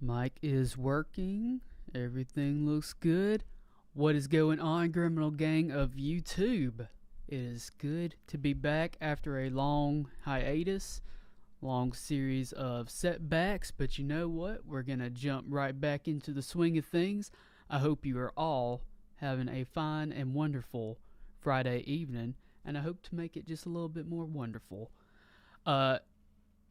Mic is working. Everything looks good. What is going on, criminal gang of YouTube? It is good to be back after a long hiatus, long series of setbacks, but you know what? We're going to jump right back into the swing of things. I hope you are all having a fine and wonderful Friday evening, and I hope to make it just a little bit more wonderful.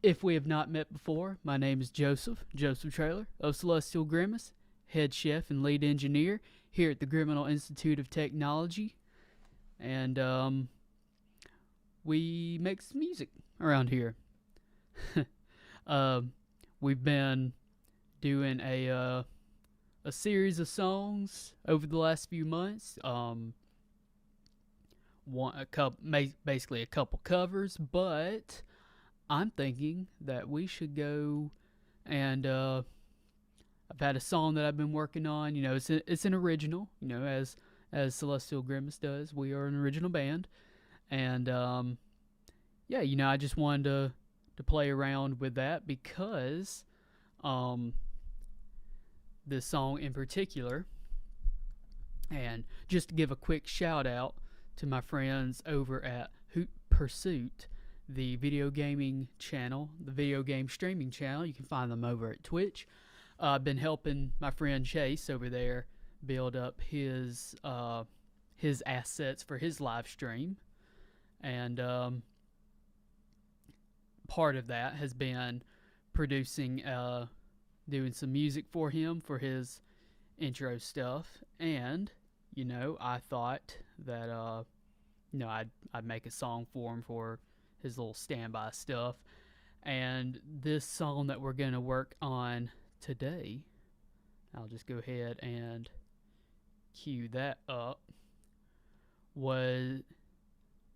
If we have not met before, my name is Joseph Trailer of Celestial Grimace, head chef and lead engineer here at the Criminal Institute of Technology. And we make some music around here. We've been doing a series of songs over the last few months. Basically a couple covers, but I'm thinking that we should go and I've had a song that I've been working on. You know, it's an original. You know, as Celestial Grimace does, we are an original band, and yeah, you know, I just wanted to play around with that because this song in particular, and just to give a quick shout out to my friends over at Hoot Pursuit, the video gaming channel, the video game streaming channel. You can find them over at Twitch. I've been helping my friend Chase over there build up his assets for his live stream, and part of that has been producing, doing some music for him for his intro stuff. And you know, I thought that you know, I'd make a song for him for his little standby stuff. And this song that we're going to work on today, I'll just go ahead and cue that up, was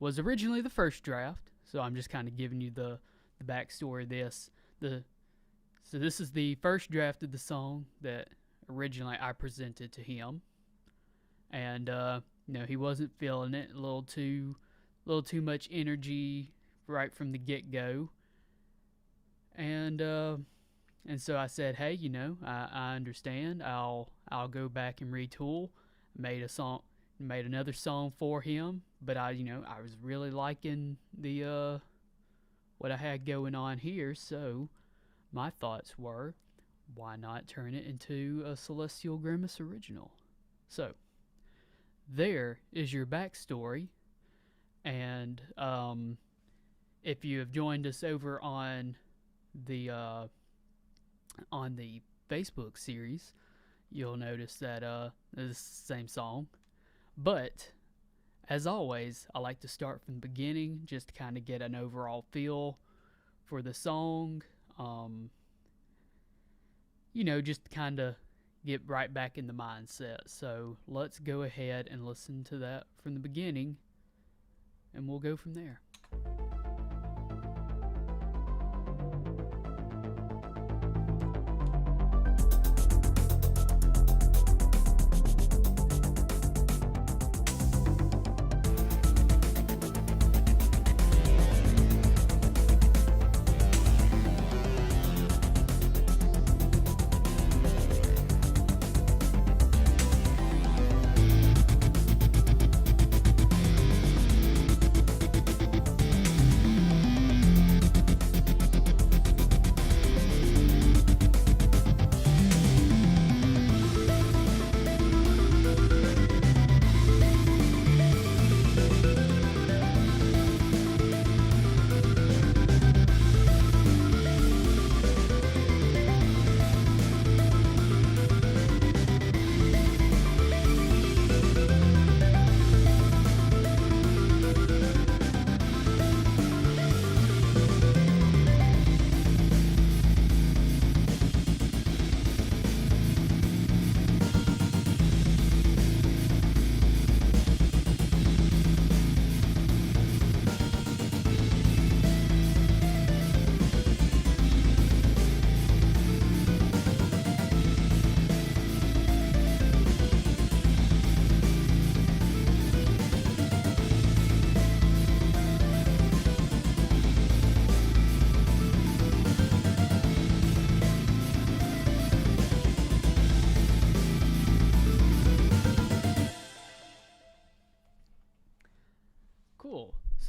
originally the first draft. So I'm just kind of giving you the backstory of this. So this is the first draft of the song that originally I presented to him. And you know, he wasn't feeling it, a little too much energy right from the get-go, and so I said, hey, you know, I understand. I'll go back and retool. Made another song for him, but I was really liking the what I had going on here, so my thoughts were, why not turn it into a Celestial Grimace original? So there is your backstory. And if you have joined us over on the Facebook series, you'll notice that it's the same song. But as always, I like to start from the beginning, just to kind of get an overall feel for the song. You know, just kind of get right back in the mindset. So let's go ahead and listen to that from the beginning, and we'll go from there.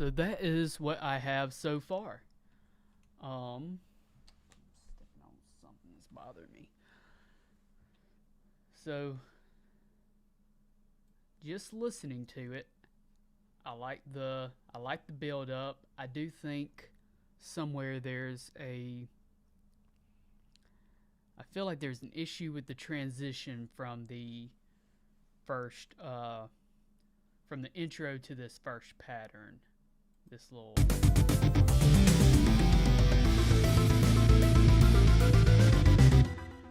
So that is what I have so far. Stepping on something that's bothering me. So just listening to it, I like the build up. I do think somewhere I feel like there's an issue with the transition from the first from the intro to this first pattern. This little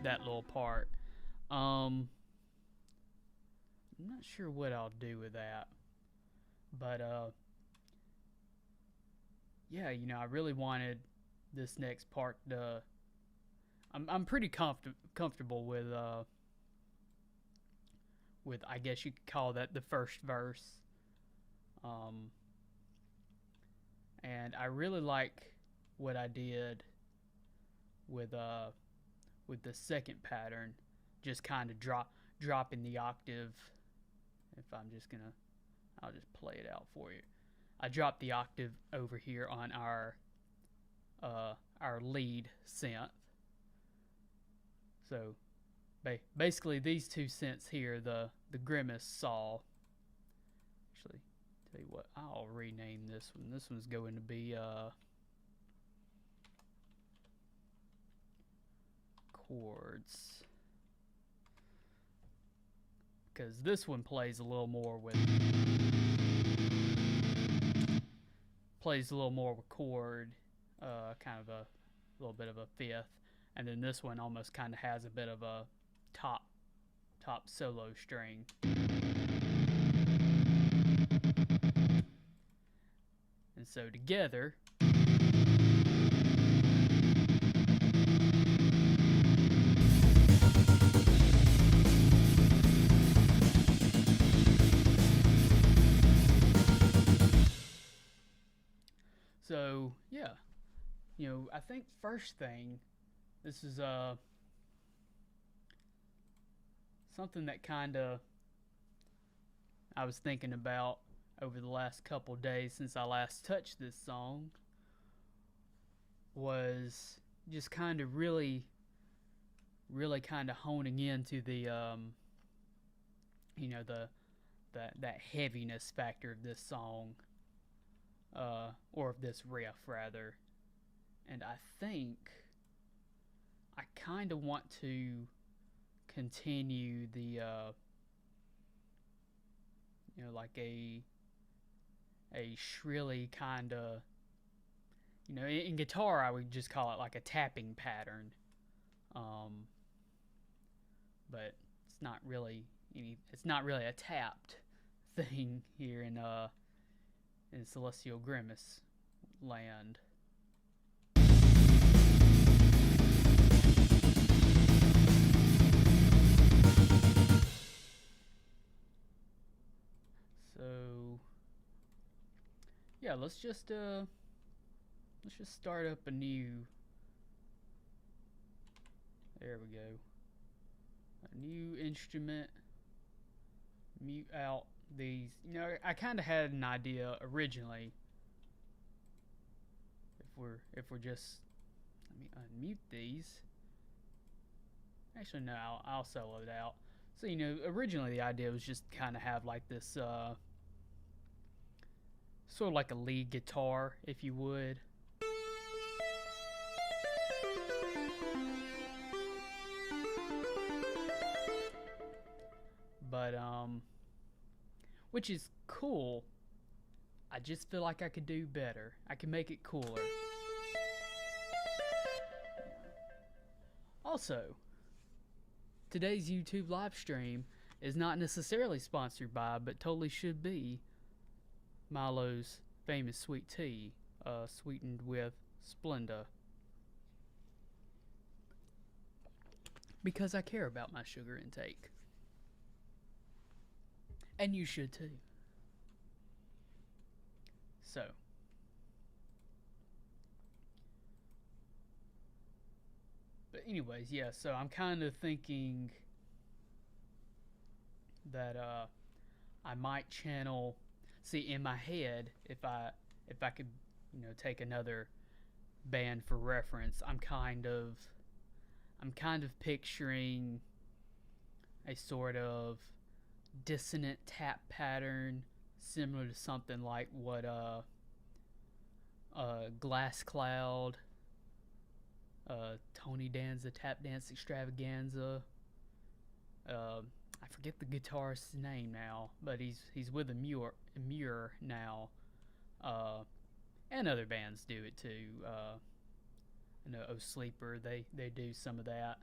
that little part. I'm not sure what I'll do with that. But yeah, I really wanted this next part to I'm pretty comfortable with I guess you could call that the first verse. And I really like what I did with the second pattern, just kind of dropping the octave. If I'll just play it out for you. I dropped the octave over here on our lead synth. So basically these two synths here, the Grimace saw. Actually, tell you what, I'll rename this one. This one's going to be chords, because this one plays a little more with chord, kind of a little bit of a fifth, and then this one almost kind of has a bit of a top solo string. And so together, so yeah, I think first thing, this is something that kind of I was thinking about over the last couple days since I last touched this song, was just kind of really kind of honing into the that heaviness factor of this song, or of this riff rather. And I think I kind of want to continue the like a shrilly kind of, in guitar I would just call it like a tapping pattern, but it's not really a tapped thing here in Celestial Grimace land. So yeah, let's just start up a new. There we go. A new instrument. Mute out these. I kind of had an idea originally. If we're just, let me unmute these. Actually, no, I'll solo it out. So originally the idea was just kind of have like this sort of like a lead guitar, if you would. But which is cool. I just feel like I could do better. I can make it cooler. Also, today's YouTube live stream is not necessarily sponsored by, but totally should be, Milo's famous sweet tea, sweetened with Splenda. Because I care about my sugar intake. And you should too. So, but anyways, yeah, so I'm kind of thinking that I might channel, see, in my head, if I if I could, take another band for reference, I'm kind of picturing a sort of dissonant tap pattern similar to something like what Glass Cloud, Tony Danza Tap Dance Extravaganza. I forget the guitarist's name now, but he's with Muir now, and other bands do it too. Oh Sleeper, they do some of that.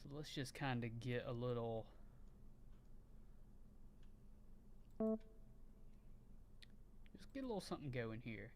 So let's just kind of get a little. Just get a little something going here.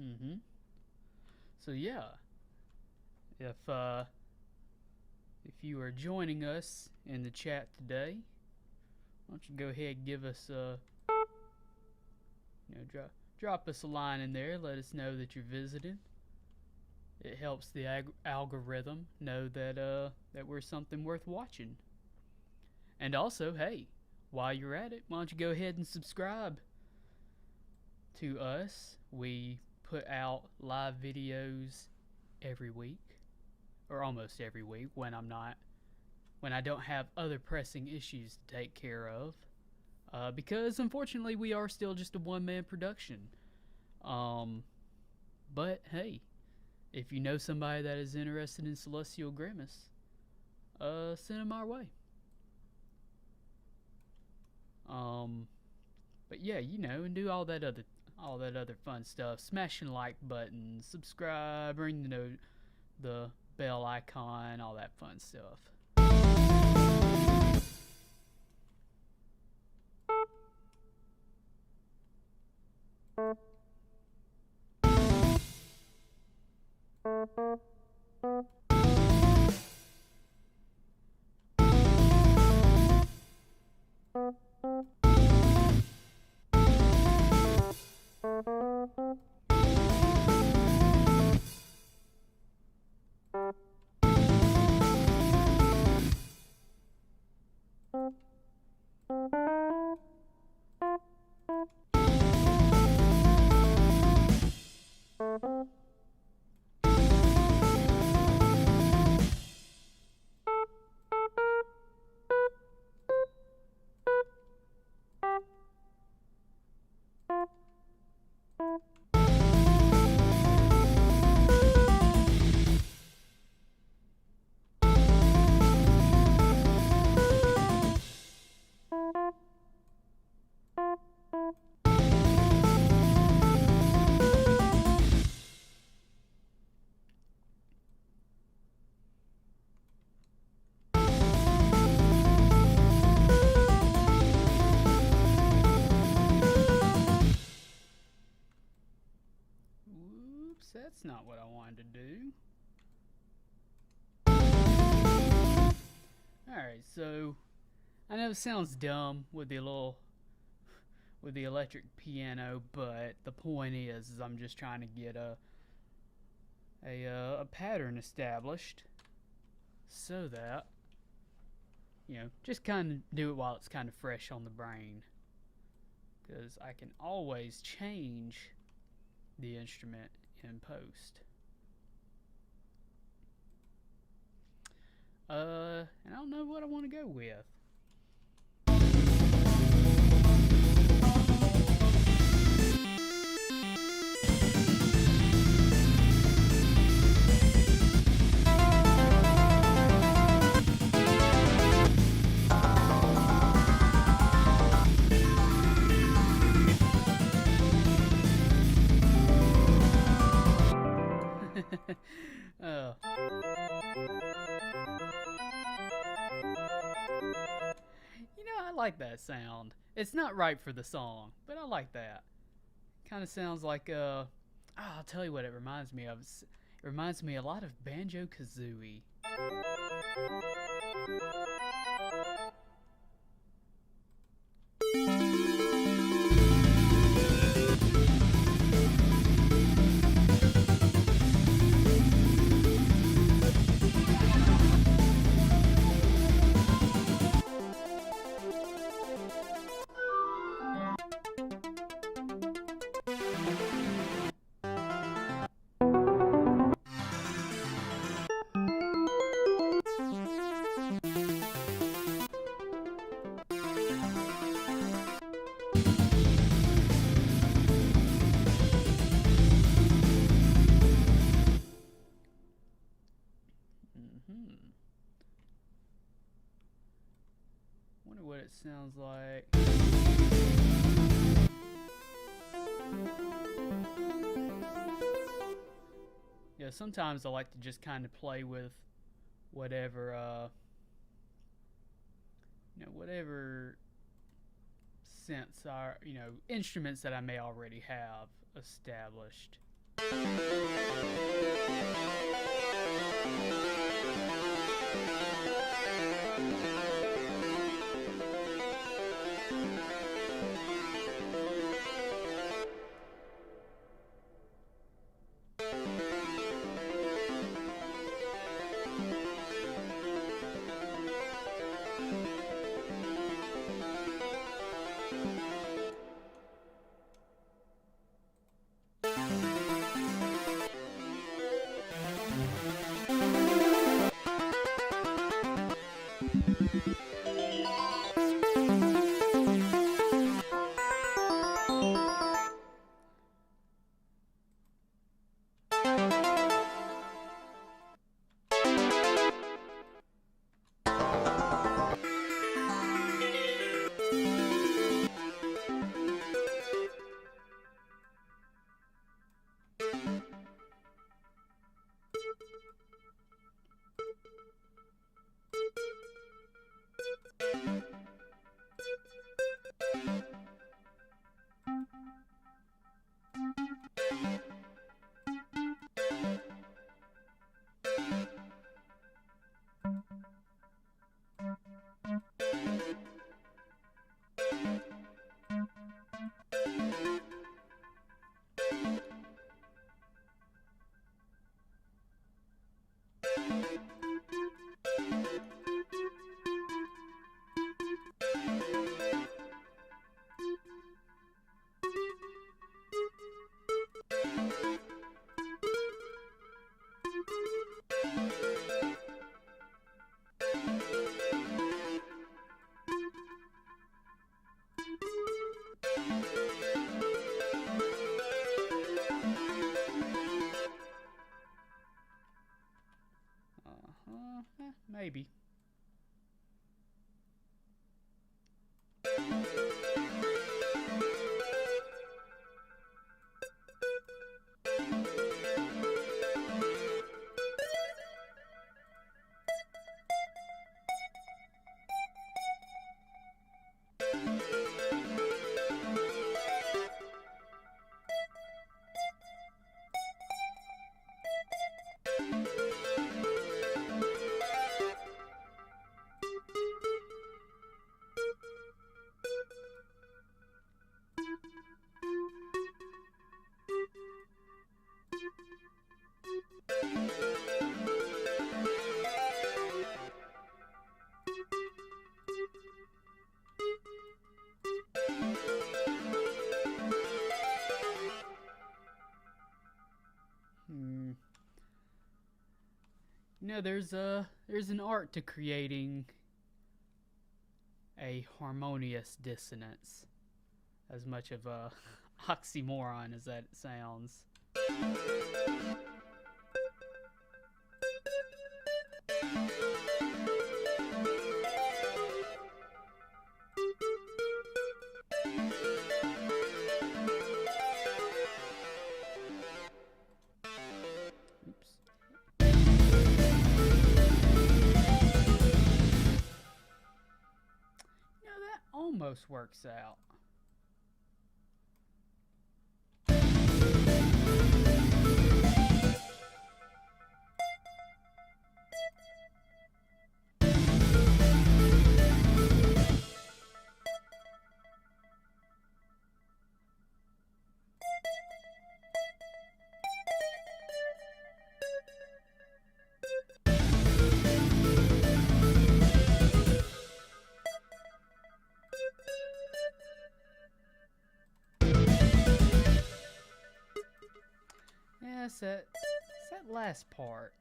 Mm-hmm. So yeah, if you are joining us in the chat today, why don't you go ahead and give us drop us a line in there. Let us know that you're visiting. It helps the algorithm know that we're something worth watching. And also, hey, while you're at it, why don't you go ahead and subscribe to us? We put out live videos every week, or almost every week when I don't have other pressing issues to take care of. Because unfortunately we are still just a one-man production. But hey, if you know somebody that is interested in Celestial Grimace, send them our way. But yeah, and do all that other fun stuff. Smashing like buttons, subscribe, ring the bell icon, all that fun stuff. That's not what I wanted to do. Alright, so I know it sounds dumb with the electric piano, but the point is I'm just trying to get a pattern established so that just kind of do it while it's kind of fresh on the brain, because I can always change the instrument in post. And I don't know what I want to go with. Oh. I like that sound. It's not right for the song, but I like that. Kind of sounds like I'll tell you what it reminds me of. It reminds me a lot of Banjo Kazooie. Hmm. Wonder what it sounds like. Yeah, sometimes I like to just kind of play with whatever whatever synths are, instruments that I may already have established. Maybe. Hmm. There's an art to creating a harmonious dissonance, as much of a oxymoron as that sounds. almost works out. Yeah, it's that last part.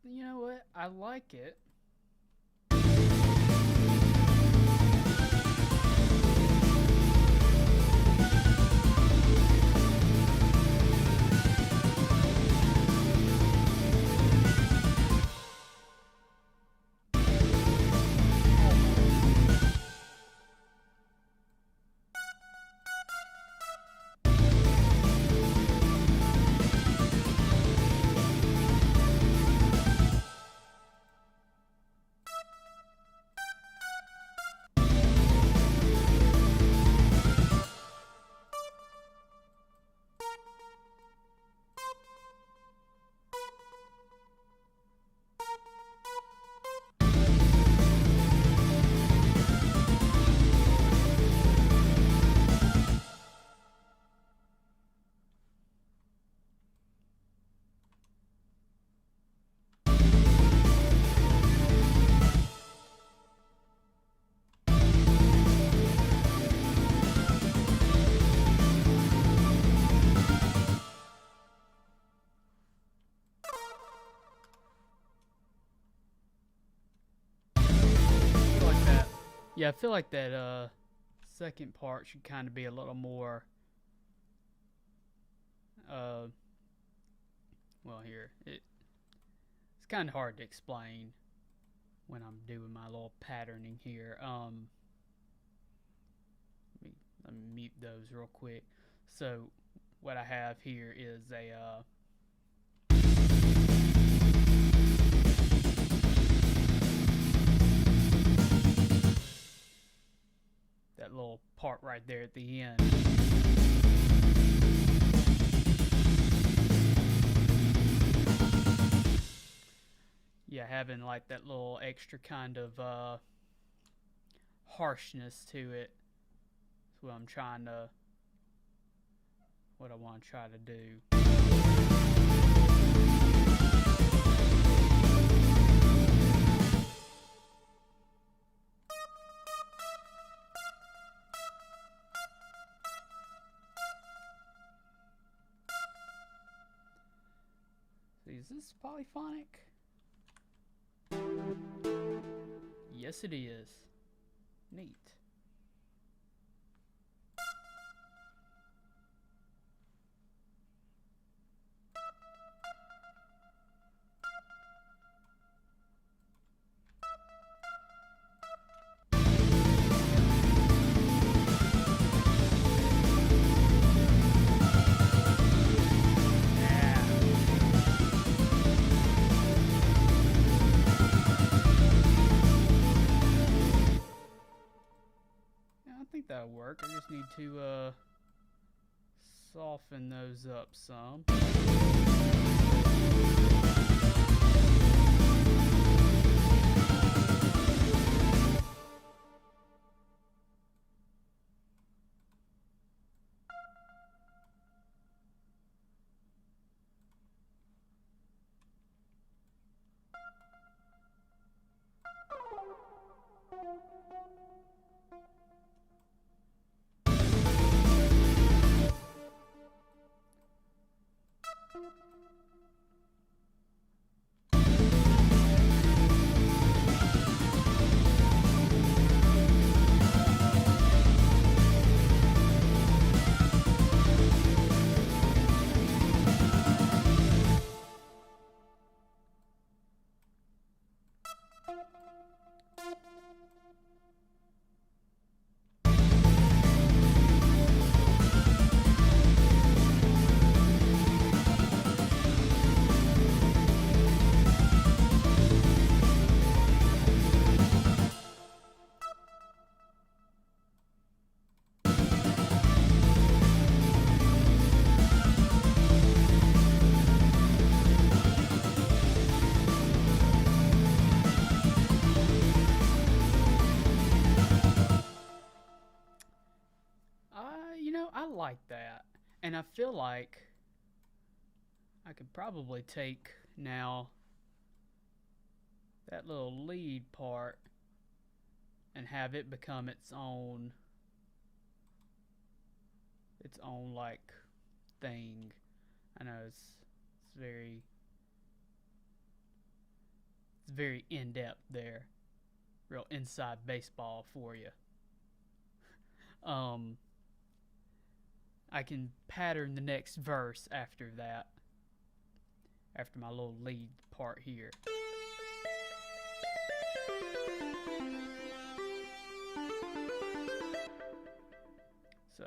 You know what? I like it. Yeah, I feel like that second part should kind of be a little more well here. It's kind of hard to explain when I'm doing my little patterning here. Let me mute those real quick. So what I have here is a that little part right there at the end. Yeah, having like that little extra kind of harshness to it. That's what I want to try to do. Is this polyphonic? Yes, it is. Neat. I think that'll work. I just need to soften those up some. I like that. And I feel like I could probably take now that little lead part and have it become its own like thing. I know it's very in depth there. Real inside baseball for you. Um I can pattern the next verse after that. After my little lead part here. So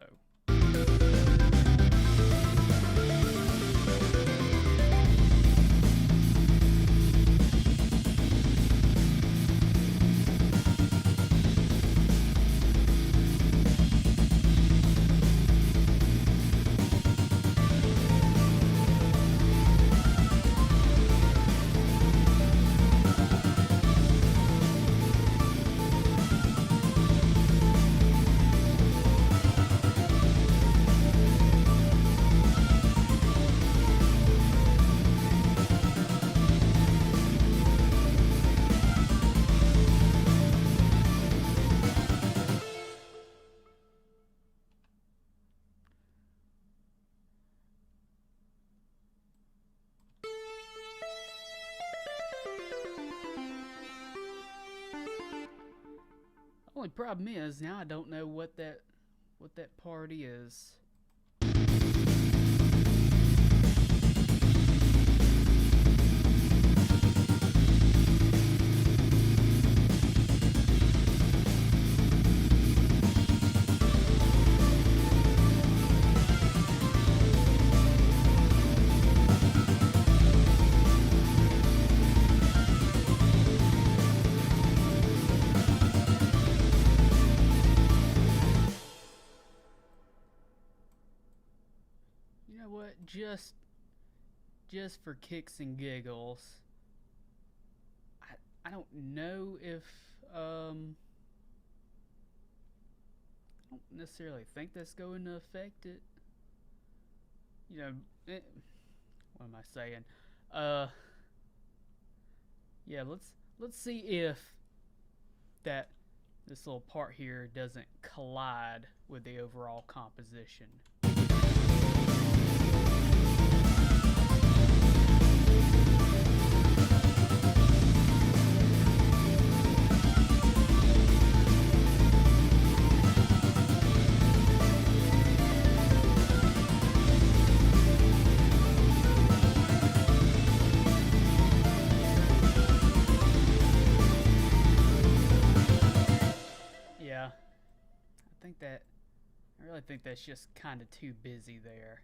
only problem is now I don't know what that part is. You know what? Just for kicks and giggles, I don't know if I don't necessarily think that's going to affect it. You know, what am I saying? Uh, yeah, let's see if that this little part here doesn't collide with the overall composition. Yeah, I really think that's just kind of too busy there.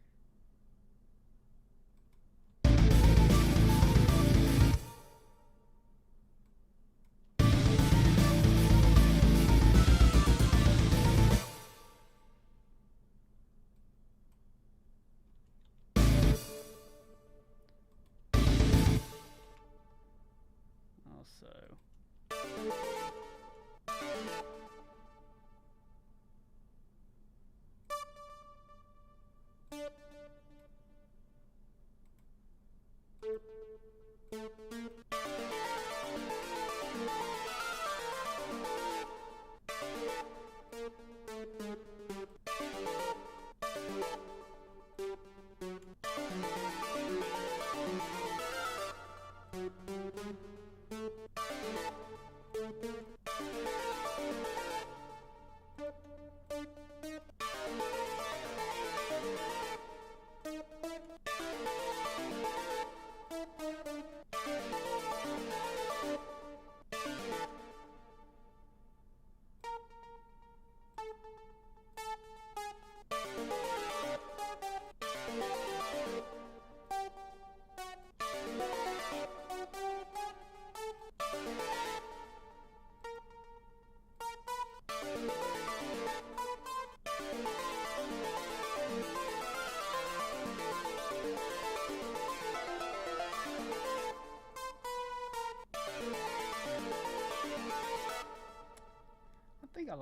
Also,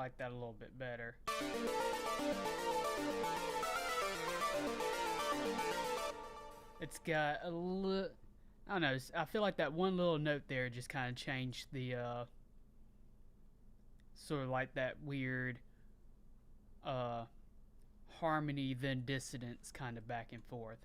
like that a little bit better. It's got a little. I don't know. I feel like that one little note there just kind of changed the sort of like that weird uh, harmony then dissonance kind of back and forth.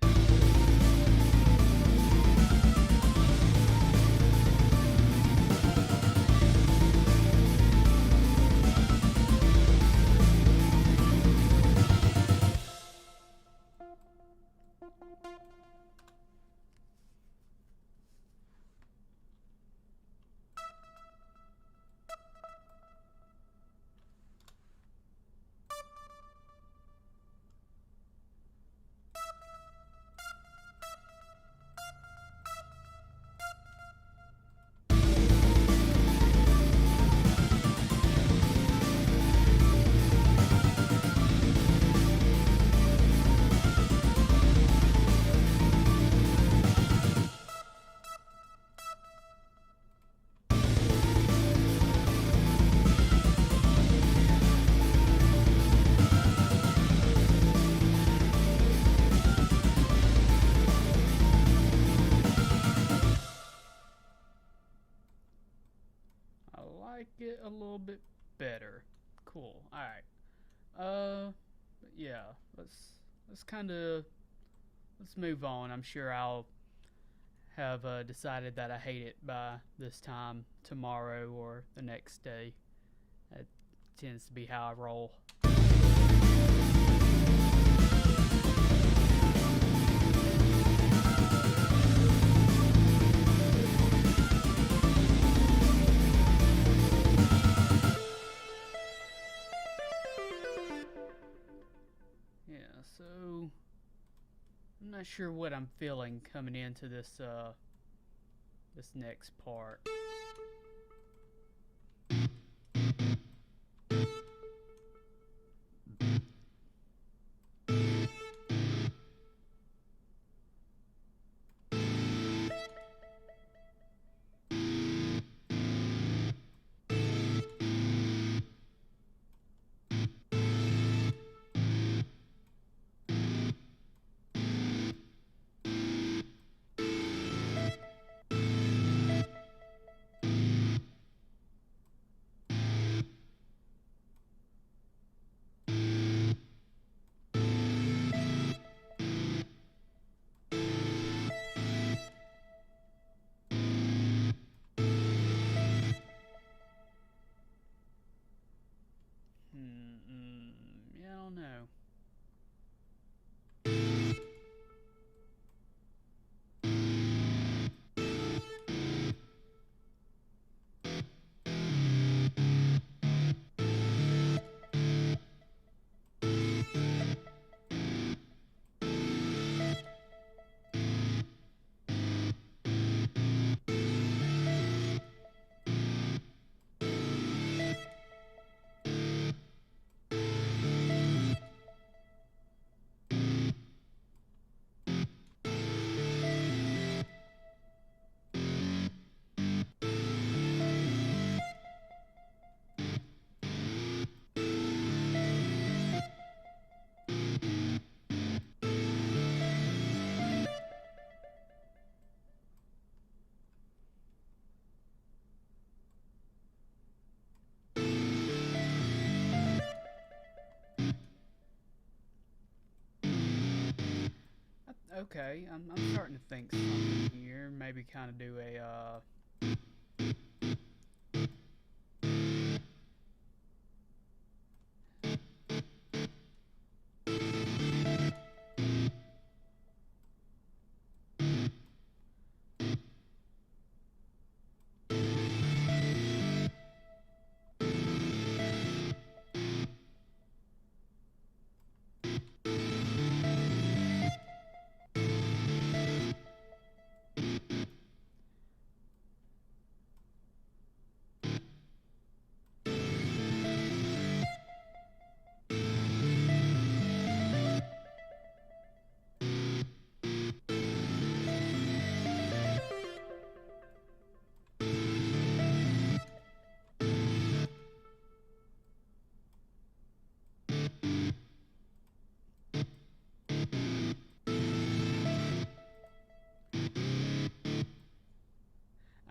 Like it a little bit better. Cool. All right. Yeah. Let's kind of let's move on. I'm sure I'll have decided that I hate it by this time tomorrow or the next day. That tends to be how I roll. So I'm not sure what I'm feeling coming into this this next part. Yeah, I don't know. Okay, I'm starting to think something here. Maybe kind of do a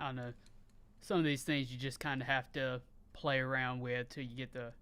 I don't know. Some of these things you just kind of have to play around with till you get the.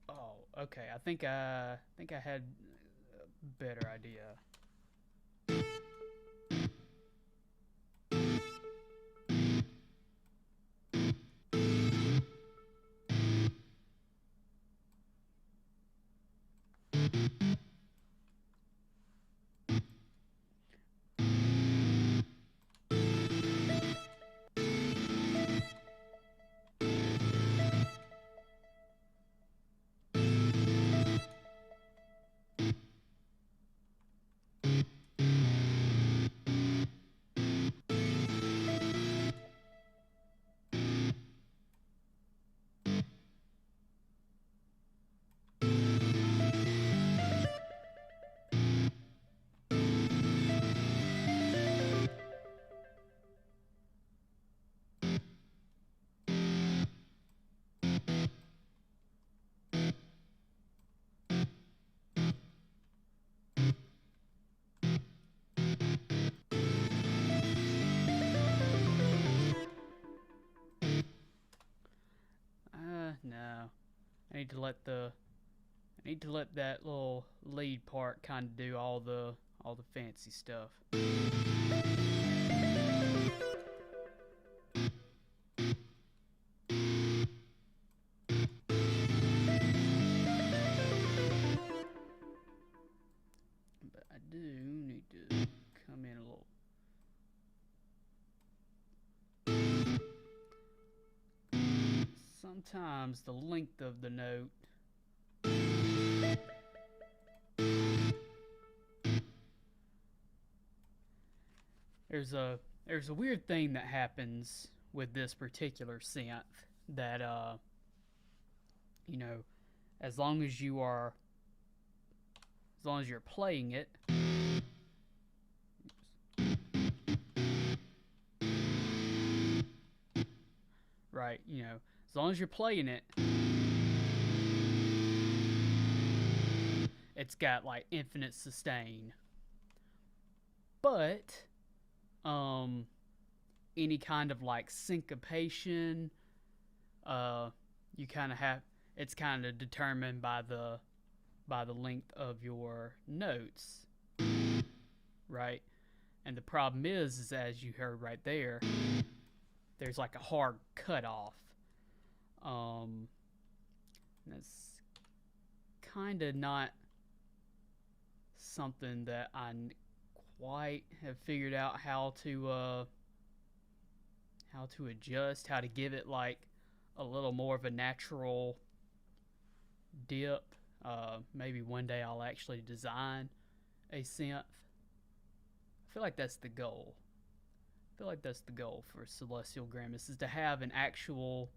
Oh, okay. I think I had a better idea. No. I need to let the I need to let that little lead part kind of do all the fancy stuff. But I do need to come in a little. Sometimes the length of the note there's a weird thing that happens with this particular synth that you know, as long as you are as long as you're playing it, right, as long as you're playing it, it's got like infinite sustain. But any kind of like syncopation, you kind of have it's kind of determined by the length of your notes, right? And the problem is as you heard right there, there's like a hard cutoff. That's kind of not something that I quite have figured out how to adjust, how to give it like a little more of a natural dip. Maybe one day I'll actually design a synth. I feel like that's the goal. I feel like that's the goal for Celestial Grimace is to have an actual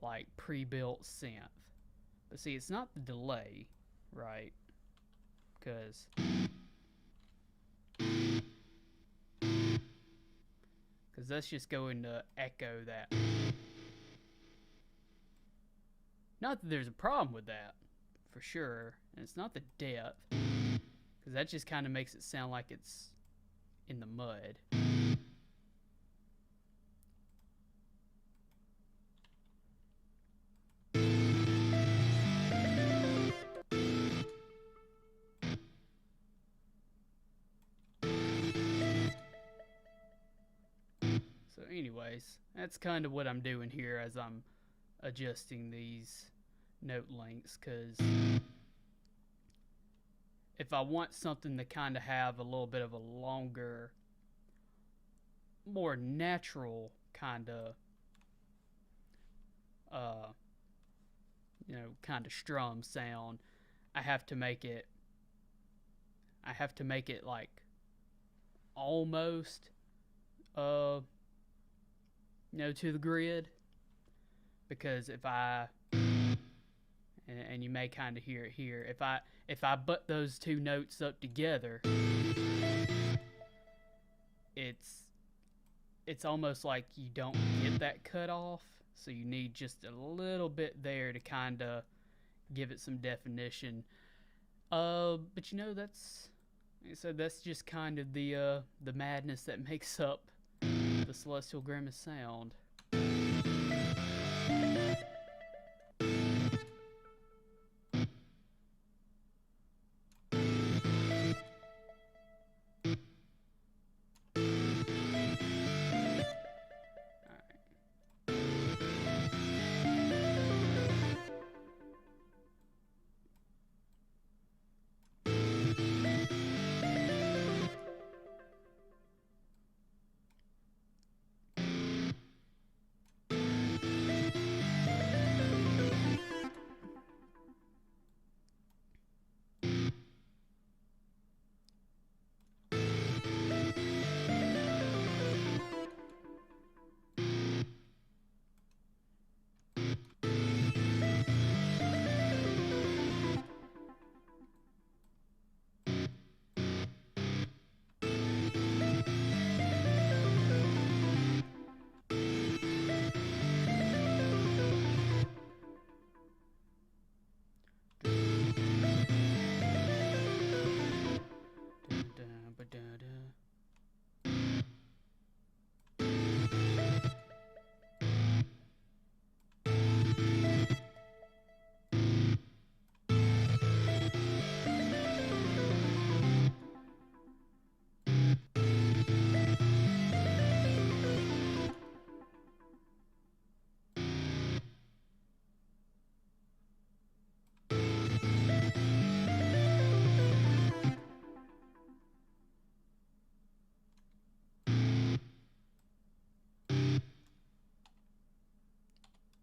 like pre-built synth. But see, it's not the delay, right? Because that's just going to echo that. Not that there's a problem with that, for sure. And it's not the depth, because that just kind of makes it sound like it's in the mud. So anyways, that's kind of what I'm doing here as I'm adjusting these note lengths, because if I want something to kind of have a little bit of a longer, more natural kind of kind of strum sound. I have to make it. I have to make it like almost, uh, to the grid, because if I and you may kind of hear it here, if I butt those two notes up together, it's it's almost like you don't get that cut off. So you need just a little bit there to kind of give it some definition. But that's just kind of the madness that makes up the Celestial Grimace sound.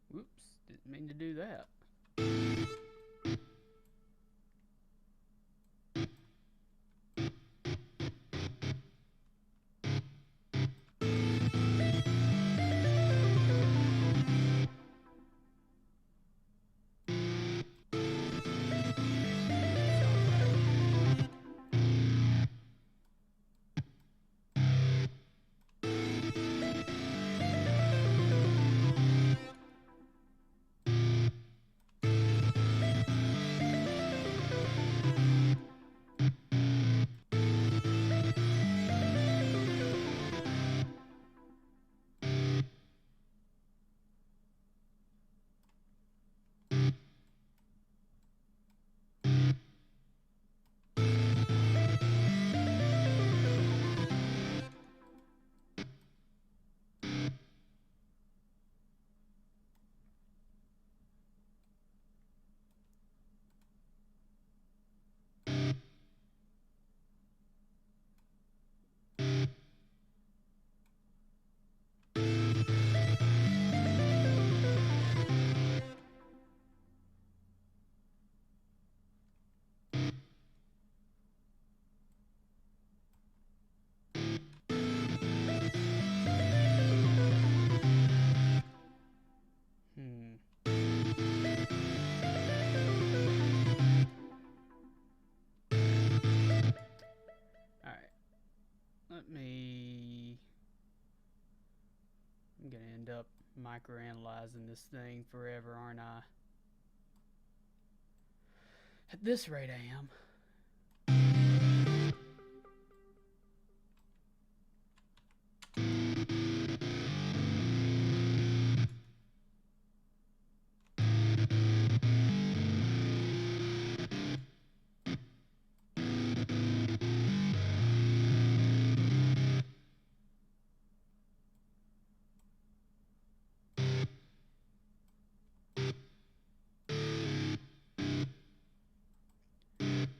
Whoops, didn't mean to do that. Hmm. All right. Let me. I'm gonna end up microanalyzing this thing forever, aren't I? At this rate, I am.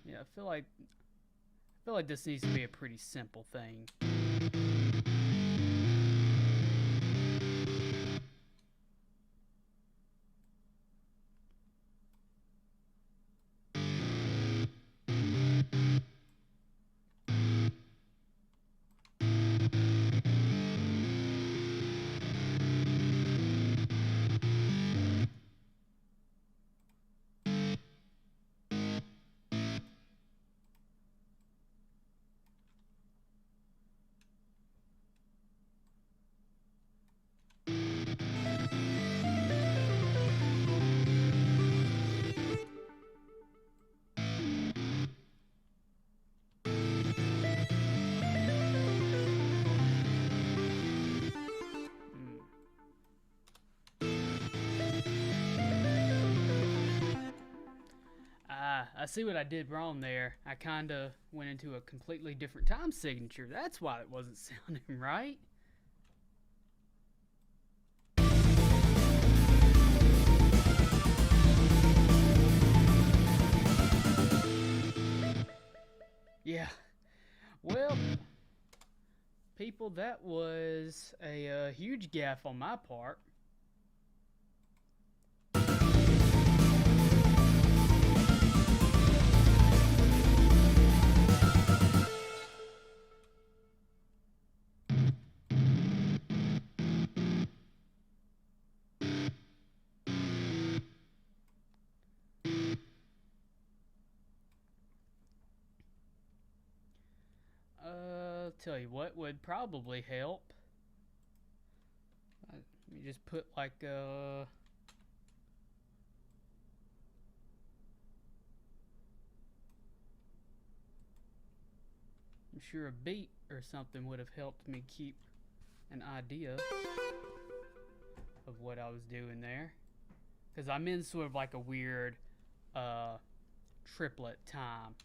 Yeah, I feel like this needs to be a pretty simple thing. see what I did wrong there. I kind of went into a completely different time signature. That's why it wasn't sounding right. Yeah. Well, people, that was a huge gaffe on my part. Tell you what would probably help. Let me just put like I'm sure a beat or something would have helped me keep an idea of what I was doing there. Because I'm in sort of like a weird triplet time.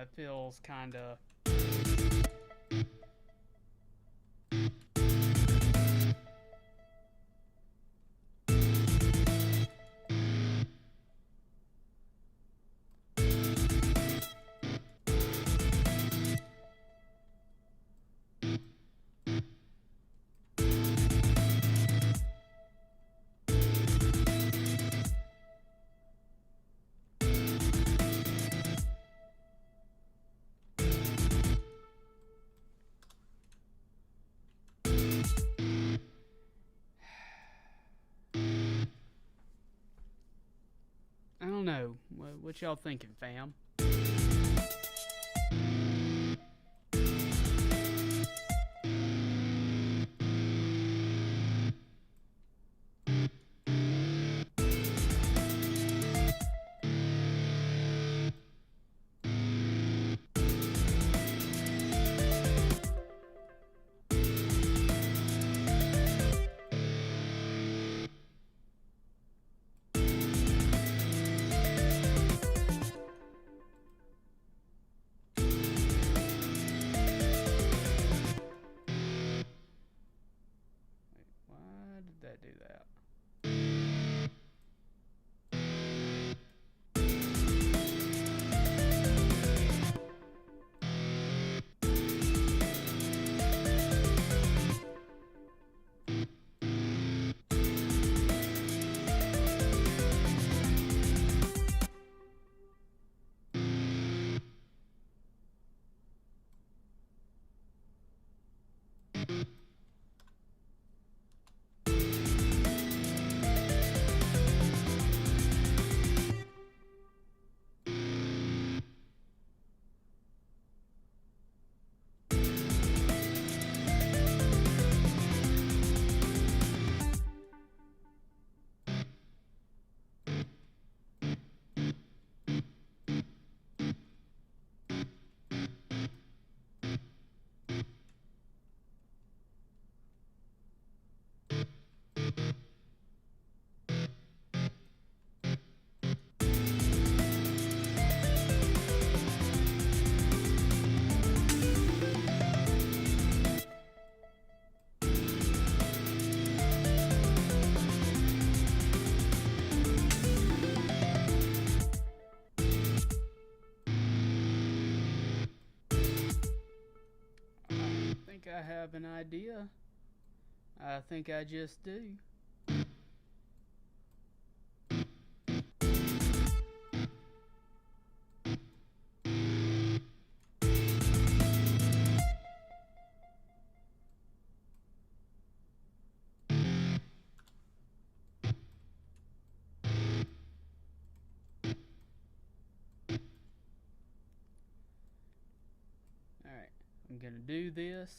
It feels kind of I don't know. What y'all thinking, fam? I think I have an idea. I think I just do. Alright, I'm gonna do this.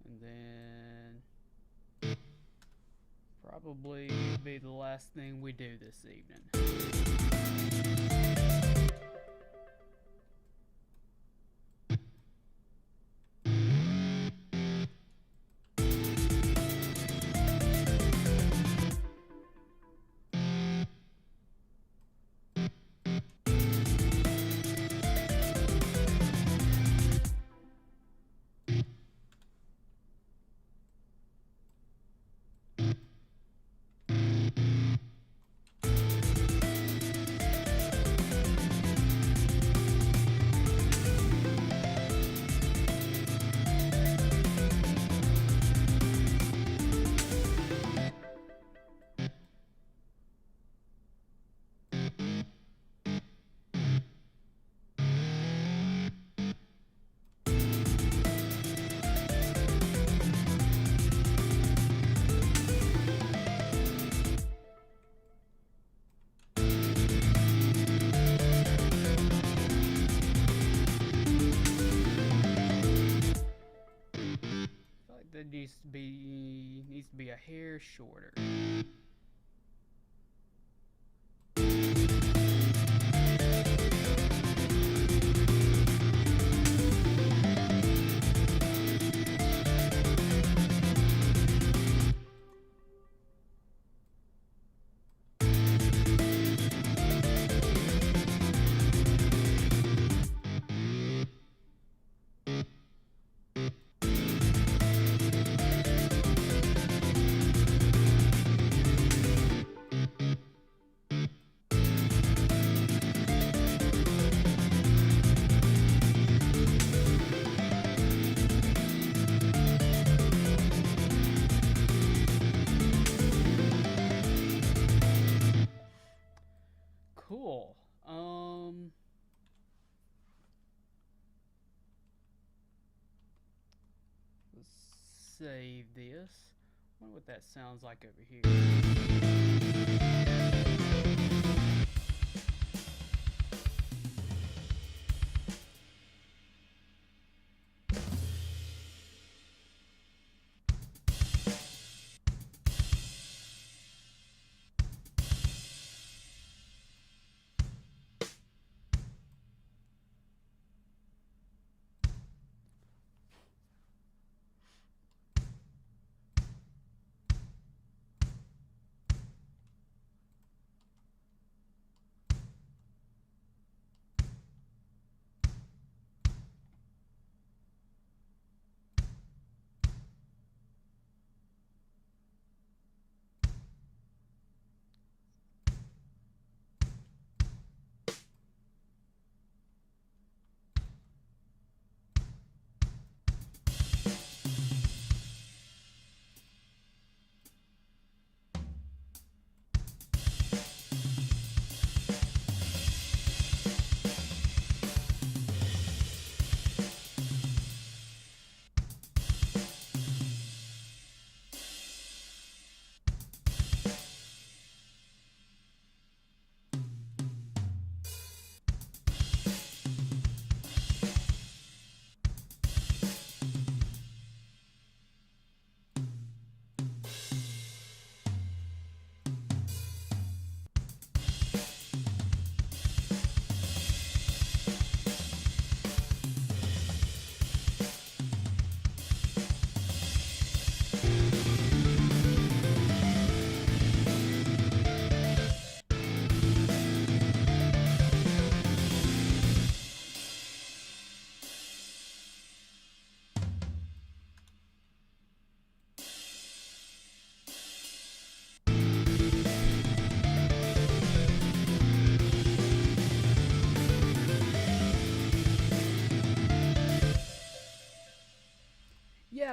And then probably be the last thing we do this evening. That needs to be a hair shorter. Cool. Let's save this. I wonder what that sounds like over here.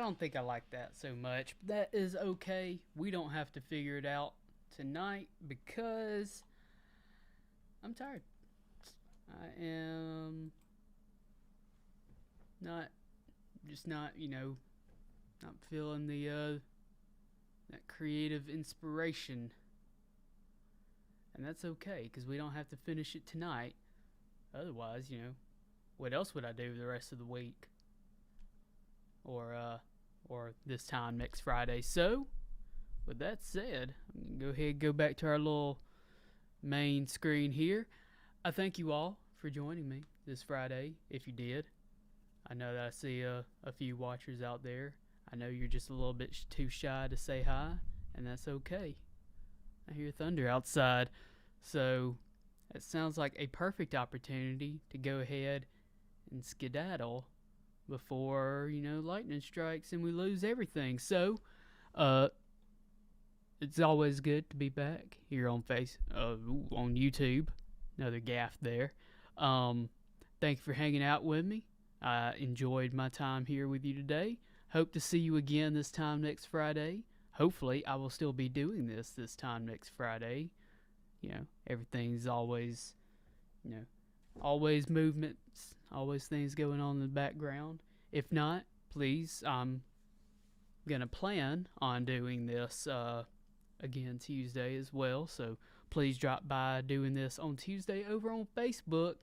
don't think I like that so much. But that is okay. We don't have to figure it out tonight because I'm tired. I am not just not, not feeling that creative inspiration. And that's okay because we don't have to finish it tonight. Otherwise, what else would I do the rest of the week? Or this time next Friday. So, with that said, I'm going to go ahead and go back to our little main screen here. I thank you all for joining me this Friday, if you did. I know that I see a few watchers out there. I know you're just a little bit too shy to say hi, and that's okay. I hear thunder outside, so it sounds like a perfect opportunity to go ahead and skedaddle before, lightning strikes and we lose everything. So, it's always good to be back here on on YouTube. Another gaff there. Thank you for hanging out with me. I enjoyed my time here with you today. Hope to see you again this time next Friday. Hopefully, I will still be doing this time next Friday. Everything's always, always movements, always things going on in the background. If not, please, I'm going to plan on doing this again Tuesday as well. So please drop by doing this on Tuesday over on Facebook.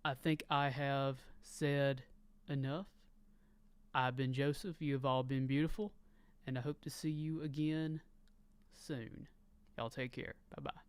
I think I have said enough. I've been Joseph. You have all been beautiful. And I hope to see you again soon. Y'all take care. Bye-bye.